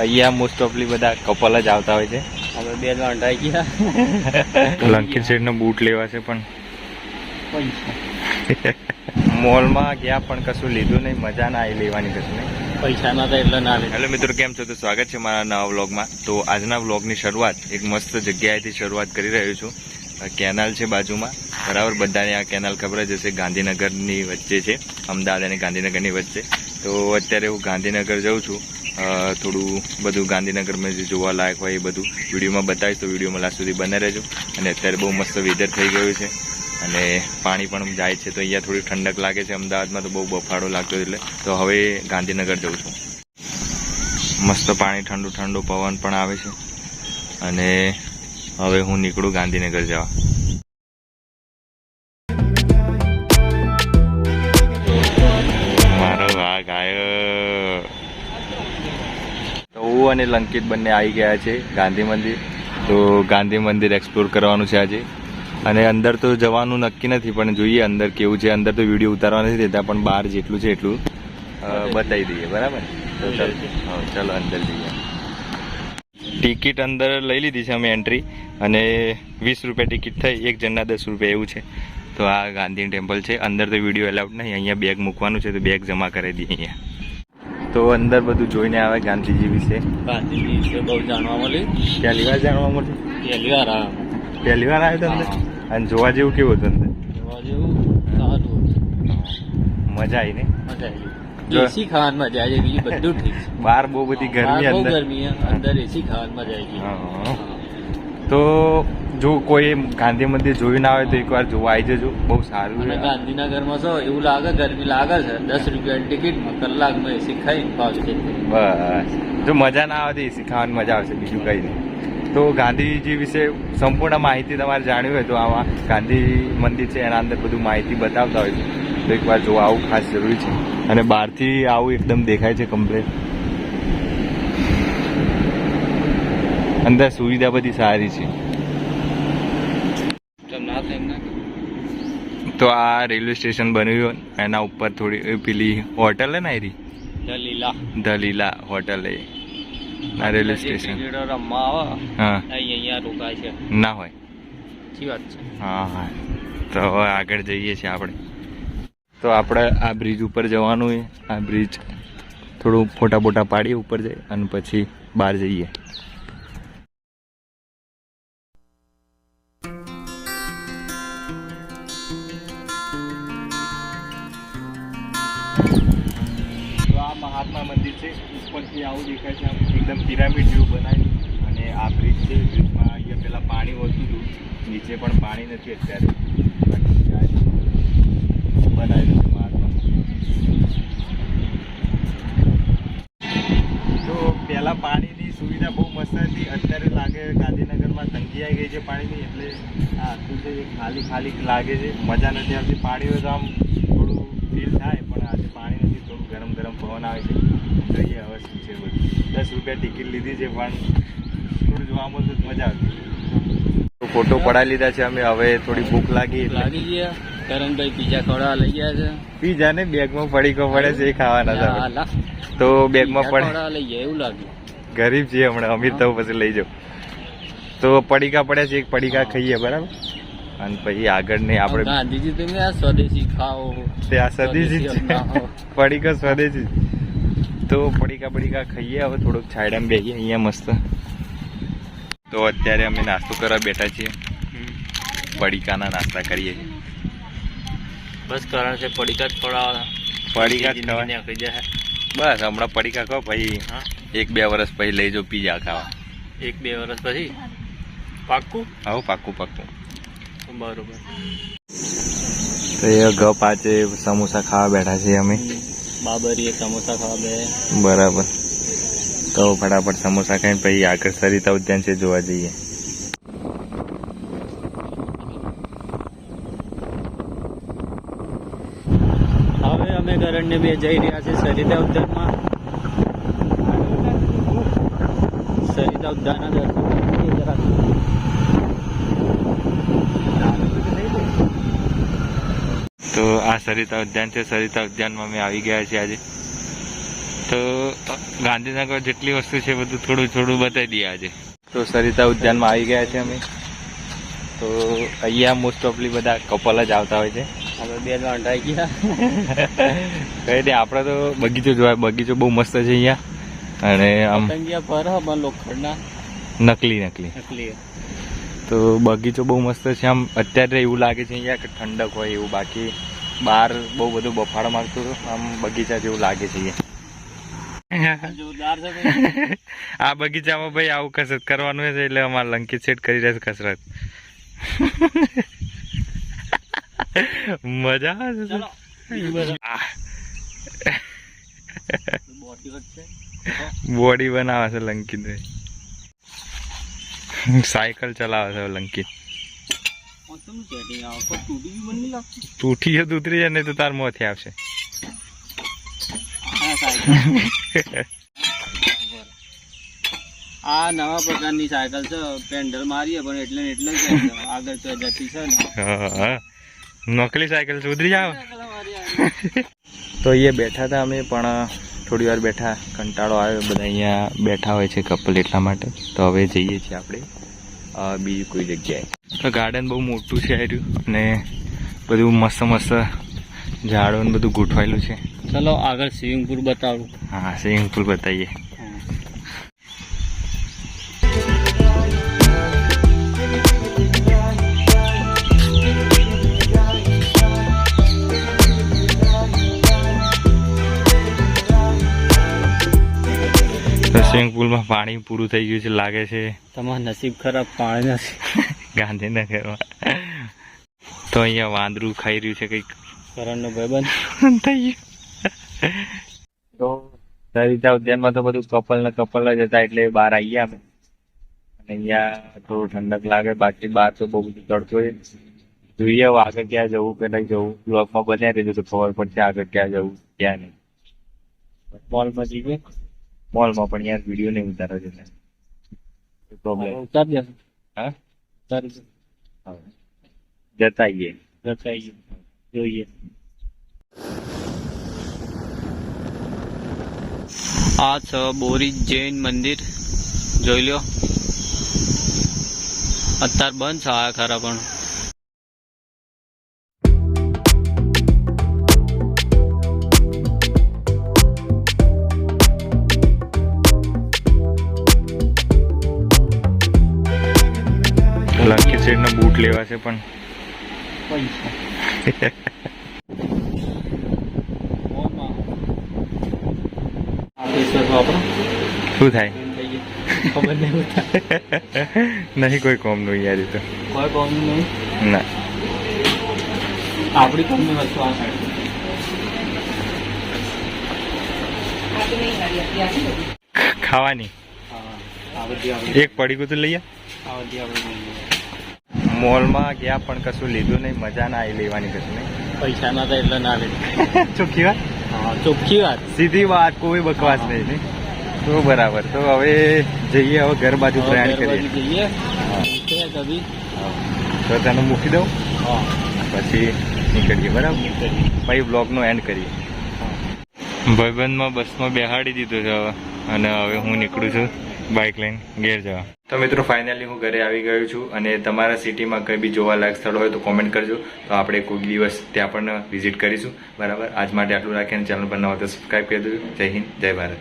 અહીંયા મોસ્ટ ઓફલી બધા કપલ જ આવતા હોય છે. અમે બે જણ થઈ ગયા. લંકી શેઠનો બૂટ લેવા છે પણ મોલમાં ગયા પણ કશું લીધું નહીં. મજા ના આવી લેવાની કશું નહીં. પૈસા ના થાય એટલે ના લે. હેલો મિત્રો, કેમ છો? તો સ્વાગત છે મારા નવા વ્લોગમાં. તો આજના વ્લોગની શરૂઆત એક મસ્ત જગ્યાએથી શરૂઆત કરી રહ્યો છું. કેનાલ છે બાજુમાં, બરાબર. બધાને આ કેનાલ ખબર જ હશે, ગાંધીનગરની વચ્ચે છે, અમદાવાદ અને ગાંધીનગરની વચ્ચે. તો અત્યારે હું ગાંધીનગર જાઉં છું. થોડું બધું ગાંધીનગરમાં જે જોવા લાયક હોય એ બધું વિડીયોમાં બતાવીશ, તો વિડીયોમાં લાસ્ટ સુધી બને રહેજો. અને અત્યારે બહુ મસ્ત વેધર થઈ ગયું છે અને પાણી પણ જાય છે, તો અહીંયા થોડી ઠંડક લાગે છે. અમદાવાદમાં તો બહુ બફાડો લાગતો એટલે તો હવે ગાંધીનગર જાઉં છું. મસ્ત પાણી, ઠંડુ ઠંડુ પવન પણ આવે છે અને હવે હું નીકળું ગાંધીનગર જવા. મારો વાઘ આવ્યો. તો હું અને લંકિત બંને આવી ગયા છે ગાંધી મંદિર. તો ગાંધી મંદિર એક્સપ્લોર કરવાનું છે આજે. અને અંદર તો જવાનું નક્કી નથી, પણ જોઈએ અંદર કેવું છે. અંદર તો વિડીયો ઉતારવા નથી દેતા, પણ બહાર જેટલું છે એટલું બતાવી દઈએ, બરાબર. તો ચલો અંદર જઈએ. ટિકિટ અંદર લઈ લીધી છે અમે એન્ટ્રી, અને 20 રૂપિયા ટિકિટ થઈ, એક જણના 10 રૂપિયા એવું છે. તો આ ગાંધી ટેમ્પલ છે. અંદર તો વિડીયો એલાઉડ નહીં, અહીંયા બેગ મૂકવાનું છે, તો બેગ જમા કરી દઈએ અહીંયા. તો અંદર બધું જોઈને આવે ગાંધીજી વિશે. ગાંધીજી વિશે બહુ જાણવા મળ્યું. પહેલી વાર જાણવા મળ્યું. પહેલી વાર આવ્યો. પહેલી વાર આવ્યો તો અંદર. અને જોવા જેવું કેવું હતું અંદર? જોવા જેવું સારું. મજા આવી ને? મજા આવી. એસી ખાવાની મજા આવી, બીજું બધું ઠીક છે. બહાર બહુ બધી ગરમી, બહુ અંદર ગરમી, અંદર એસી ખાવાની મજા આવી. તો જો કોઈ ગાંધી મંદિર જોયું ના હોય તો એકવાર જોવા આવી જજો, બહુ સારું અને છે. ગાંધીનગરમાં છો એવું લાગે, ગરમી લાગે છે, 10 રૂપિયાની ટિકિટમાં કલાકમાં એસી ખાઈને પાછું. બસ, જો મજા ના આવે તો એસી ખાવાની મજા આવશે, બીજું કંઈ નહીં. તો ગાંધીજી વિશે સંપૂર્ણ માહિતી તમારે જાણવી હોય તો આમાં ગાંધી મંદિર છે, એના અંદર બધું માહિતી બતાવતા હોય છે. તો એકવાર જોવા આવું ખાસ જરૂરી છે. અને બહારથી આવું એકદમ દેખાય છે કમ્પ્લેટ. અંદર સુવિધા બધી સારી છે. તો આ રેલવે સ્ટેશન બન્યું, એના ઉપર થોડી પેલી હોટલ હે ને, એરી દલીલા હોટલ એ ના રેલવે સ્ટેશન. રમવા આવે હા, અહીંયા રોકાય છે ના હોય. સાચી વાત છે. હા હા. તો હવે આગળ જઈએ છીએ આપણે. તો આપણે આ બ્રિજ ઉપર જવાનું છે. આ બ્રિજ થોડું ફોટા બોટા પાડીએ ઉપર જઈએ અને પછી બહાર જઈએ. તો આ મહાત્મા મંદિર છે. ઉપરથી આવું દેખાય છે, આમ એકદમ પિરામિડ જેવું બનાવ્યું. અને આ બ્રિજ છે, બ્રિજમાં અહીંયા પેલા પાણી હોતું હતું, નીચે પણ પાણી નથી અત્યારે. બનાવેલું છે મહાત્મા. તો પહેલા પાણીની સુવિધા બહુ મસ્ત હતી. અત્યારે લાગે ગાંધીનગરમાં તંગી આવી ગઈ છે પાણીની, એટલે આ આખું છે ખાલી ખાલી લાગે છે, મજા નથી આવતી. પાણી હોય તો આમ થોડું ફીલ થાય, પણ આજે પાણી નથી, થોડું ગરમ ગરમ પવન આવે છે. જોઈએ હવે શું છે બધું. 10 રૂપિયા ટિકિટ લીધી છે, પણ થોડું જોવા મળતું મજા આવતી. તો ફોટો પડાવી લીધા છે અમે. હવે થોડી ભૂખ લાગી ગયા. કરણભાઈ પીઝા ખવડાવવા લઈ ગયા છે. પીઝા ને બેગમાં પડીકો પડે છે, એ ખાવાના હતા. તો બેગમાં પડે લઈ ગયા એવું લાગ્યું. ગરીબ છીએ હમણાં, અમીર તો પછી લઈ જાઓ. તો પડીકા પડ્યા છે, એક પડીકા ખાઈએ, બરાબર. અને પછી આગળ નહીં આપણે ગાંધીજી તમે આ સ્વદેશી ખાઓ. તે આ સ્વદેશી છે, પડીકા સ્વદેશી. તો પડીકા ખાઈએ. હવે થોડુંક છાયડામાં બેસીએ અહીંયા મસ્ત. તો અત્યારે અમે નાસ્તો કરવા બેઠા છીએ. પડીકાના નાસ્તા કરીએ છીએ. બસ કારણ છે પડીકા જ ખવડાવવાના. પડીકા જ ખાવા બસ. હમણાં પડીકા ખાઓ, પછી 1-2 વર્ષ પછી લઈ જાઓ પીઝા ખાવા. 1-2 વર્ષ પછી પાક્કું? આવું પાક્કું. બરોબર. તો એ પાંચે સમોસા ખાવા બેઠા છીએ અમે. બાબરીએ સમોસા ખાવા બે. બરાબર. તો ફટાફટ સમોસા ખાઈને પછી આગળ સરિતા ઉદ્યાન છે, જોવા જઈએ. હવે અમે કરણને બે જઈ રહ્યા છે સરિતા ઉદ્યાનમાં. સરિતા ઉદ્યાનના દર્શન. તો આ સરિતા ઉદ્યાન છે. સરિતા ઉદ્યાનમાં અમે આવી ગયા છીએ આજે. તો ગાંધીનગર જેટલી વસ્તુ છે બધું થોડું થોડું બતાવી દઈએ આજે. તો સરિતા ઉદ્યાનમાં આવી ગયા છે અમે. તો અહીંયા મોસ્ટ ઓફલી બધા કપલ જ આવતા હોય છે. આપણે બે ગાંઠાઈ ગયા. કઈ દે, આપણે તો બગીચો જોવાય. બગીચો બહુ મસ્ત છે અહીંયા. અને આમ પતંગિયા પર પણ લોખંડના નકલી. તો બગીચો બહુ મસ્ત છે. આમ અત્યારે એવું લાગે છે અહીંયા કે ઠંડક હોય એવું, બાકી બહાર બહુ બધું બફાળો મારતું હતું. આમ બગીચા જેવું લાગે છે અહીંયા. જોરદાર છે. આ બગીચામાં ભાઈ આવું કસરત કરવાનું છે એટલે અમારે લંકિત સેટ કરી રહ્યા છે કસરત. મજા આવે છે. બોડી બનાવે છે લંકિત. સાયકલ ચલાવે છે લંકિત. તૂટી જ ઉતરી જાય, નહીં તો તાર મોથી આવશે. આ નવા પ્રકારની સાયકલ છે. પેન્ડલ મારીએ પણ એટલે ને એટલે જ આગળ તો જતી છે ને. નકલી સાયકલ છે, ઉતરી જાવ. તો અહીંયા બેઠા હતા અમે, પણ થોડી વાર બેઠા, કંટાળો આવ્યો. બધા અહીંયા બેઠા હોય છે કપલ, એટલા માટે. તો હવે જઈએ છીએ આપણે બીજી કોઈ જગ્યાએ. તો ગાર્ડન બહુ મોટું છે આવ્યું, અને બધું મસ્ત મસ્ત ઝાડો ને બધું ગોઠવાયેલું છે. ચલો આગળ સ્વિમિંગ પુલ બતાવું. હા, સ્વિમિંગ પુલ બતાવીએ. સ્વિમિંગ પુલમાં પાણી પૂરું થઈ ગયું છે લાગે છે. તમારું નસીબ ખરાબ, પાણી નથી ગાંધીનગરમાં. તો અહીંયા વાંદરું ખાઈ રહ્યું છે કંઈક. કરણનો ભાઈબંધ થઈ ગયું. તો સરિતા ઉદ્યાનમાં તો બધું કપલ જ હતા, એટલે બહાર આવીએ અમે. અને અહીંયા થોડું ઠંડક લાગે, બાકી બહાર તો બહુ બધું તડકો છે. જોઈએ હવે આગળ ક્યાં જવું કે નહીં જવું. બ્લોગમાં બન્યા રહેજો તો ખબર પડશે આગળ ક્યાં જવું ક્યાં નહીં. મોલમાં જઈએ. મોલમાં પણ યાર વિડીયો નહીં ઉતારો છે પ્રોબ્લેમ. ઉતાર દે. હા, ઉતારી દે. જતા આવીએ. જોઈએ. આ છે બોરી જૈન મંદિર, જોઈ લો. અત્યારે બંધ છે આ ખરા, પણ લંકી સેટ નો બૂટ લેવા છે, પણ શું થાય ખબર નહીં. નહીં કોઈ કોમ નું યાર. તો કોઈ કોમ નહીં ના, આપણી કોમની વસ્તુ આ સાઈડ. ખાવાની એક પડીકું તો લઈએ. મોલમાં ગયા પણ કશું લીધું નહીં, મજા ના આવી લેવાની કશું નહીં. પૈસા ના થાય એટલે ના લે. ચોખ્ખી વાત. હા, ચોખ્ખી વાત, સીધી વાત, કોઈ બકવાસ નહીં. તો બરાબર. તો હવે જઈએ, હવે ઘર બાજુ પ્રયાણ કરીએ. જઈએ કભી. તો તને મૂકી દઉં, હા, પછી નીકળીએ. બરાબર, પછી બ્લોગનો એન્ડ કરીએ. ભાઈબંધમાં બસમાં બેહાડી દીધો છે હવે, અને હવે હું નીકળું છું બાઇક લઈને ઘેર જવા. તો મિત્રો ફાઇનલી હું ઘરે આવી ગયો છું. અને તમારા સિટીમાં કંઈ બી જોવાલાયક સ્થળ હોય તો કોમેન્ટ કરજો, તો આપણે કોઈક દિવસ ત્યાં પણ વિઝિટ કરીશું. બરાબર, આજ માટે આટલું રાખીને ચેનલ પર ન હોય તો સબસ્ક્રાઈબ કરી દેજો. જય હિન્દ, જય ભારત.